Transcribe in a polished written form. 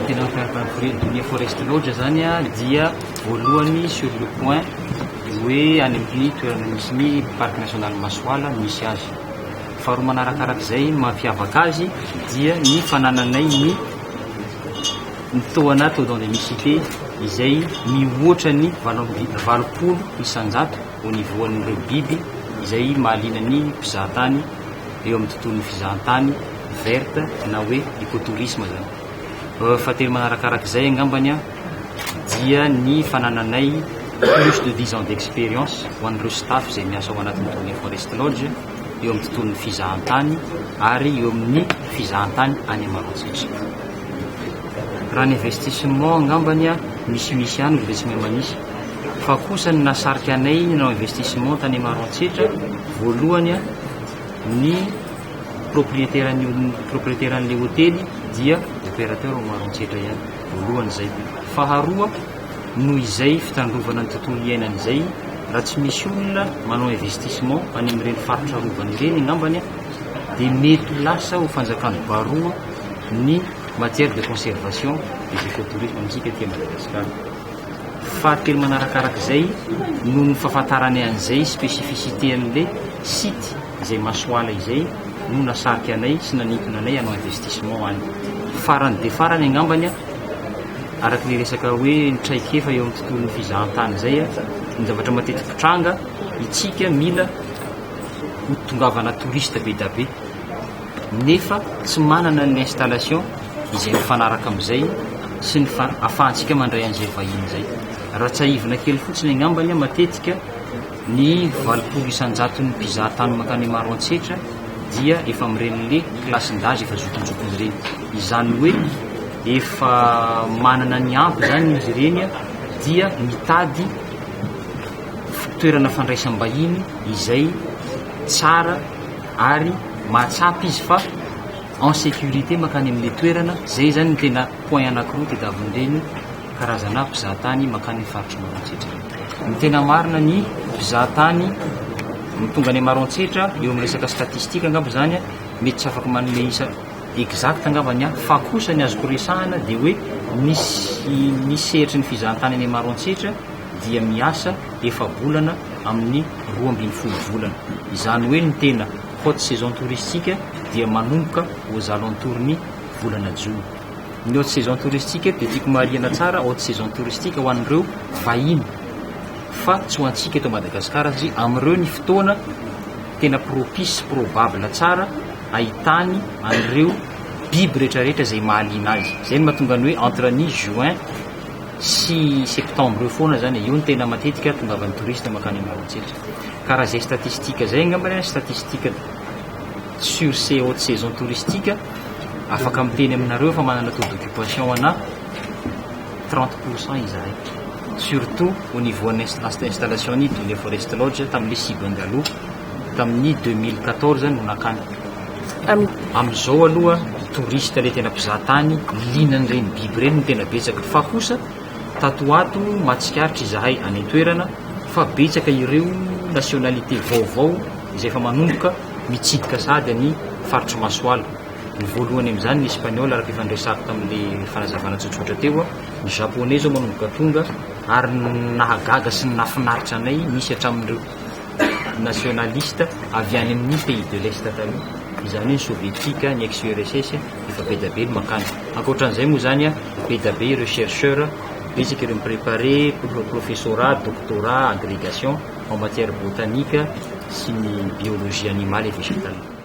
tena mampiavaka forestologue zany a dia voalohany sur le point hoe any amin'ny toerana misy ny parc national Masoala misy azy. Faharoa manarakarak'izay mampiavaka azy dia ny fanananay ny toana taux d'endémicité izay mihoatra ny 80 isanjato au niveau an'ireo biby izay mahaliana ny mpizahatany eo amin'ny tontolon'ny fizahantany verte na hoe écotourisme zany. Fahatelo manarakarak'izay angambany a dia ny fanananay plus de 10 ans d'expérience ho an'ireo staff izay miasa ao anatin'ny tourné forestologue eo amin'ny tontolon'ny fizahantany ary eo amin'ny fizahantany any Maroantsetra. Raha ny investissement angambany a misy ihany dia tsy mahay manisy fa kosa ny nasarika anay nanao investissement tany Maroantsetra voalohany a ny propriétaire-n'ilay hôtely dia opérateur au Maroantsetra ihany voalohany zay. Faharoa noho izay fitandrovana ny tontolo iainana izay raha tsy misy olona manao investissement any amin'ireny faritra rovana ireny angambany dia mety lasa ho fanjakany baroa ny matière de conservation des écotourismes amintsika ety Madagasikara. Fahatelo manarakarak'izay noho ny fahafantarany an'izay spécificité an'ilay site izay Masoala izay no nasarika anay sy nanintona anay hanao investissement any. Farany dia farany angambany a araka le resaka hoe traikefa eo amin'ny tontolon'ny fizahantany zay a ny zavatra matetika tranga itsika mila tongavana touriste be da be nefa tsy manana ny installation izay mifanaraka amin'izay sy ny ahafahantsika mandray an'izay vahiny zay. Raha tsy ahivina kely fotsiny angambany a matetika ny 80 isanjaton'ny mpizahatany makany Maroantsetra dia efa amiren'le classe-d'âge efa zokonjokony ireny. Izany hoe efa manana ny ampy zany izy ireny a dia mitady toerana fandraisam-bahiny izay tsara ary mahatsapy izy fa en sécurité makany amin'le toerana. Zay zany ny tena point anankiroa tadiavin'ireny karazana mpizahatany makany faritra Maroantsetra. Ny tena marina ny mpizahatany mitonga any Maroantsetra eo amin'ny resaka statistika angamba zany a mety tsy afaka manome isa exact angambany a fa kosa ny azoko resahana dia hoe misy sehatry ny fizahantany any Maroantsetra dia miasa efa volana amin'ny 12 volana. Izany hoe ny tena haute saison touristique dia manomboka aux alentours ny volana Jona. Ny haute saison touristique dia tiako marihana tsara haute saison touristique ho an'ireo vahiny fa tsy ho antsika eto Madagasikara satria amin'ireo ny fotoana tena propice probable tsara ahitany an'ireo biby rehetrarehetra izay mahaliana azy. Zay no mahatonga ny hoe entre ny juin sy septembre eo foana zany io ny tena matetika tongavan'ny touriste makany Maroantsetra. Karaha zay statistique zay angambany statistique sur ces hautes saisons touristiques afaka miteny aminareo fa manana taux d'occupation ana 30% izahay. Surtout au niveau de l'installation de les forestologue tamin'le Sibangalo tamin'ny 2014 no nakany. Amin'izao aloha touriste le tena mpizahatany linan'ireny biby ireny no tena betsaka fa kosa tatoato mahatsikaritra izahay any toerana fa betsaka ireo nationalité vaovao izay efa manomboka mitsidika sady any faritra Masoala. Ny voalohany amin'izany ny Espagnol araka efa niresako tamin'le fanazavana tsotsotra teo, ny Japonais zao manomboka tonga ary nahagaga sy nafinaritra anay misy hatramin'ireo nationaliste avy any amin'ny pays de l'Est taloha. Izany hoe soviétique, ny ex-URSS efa be da be no makany. Ankoatran'izay moa zany a be da be rechercheur betsaka ireo miprépare professorat, doctorat, agrégation en matière botanique sy ny biologie animale et végétale.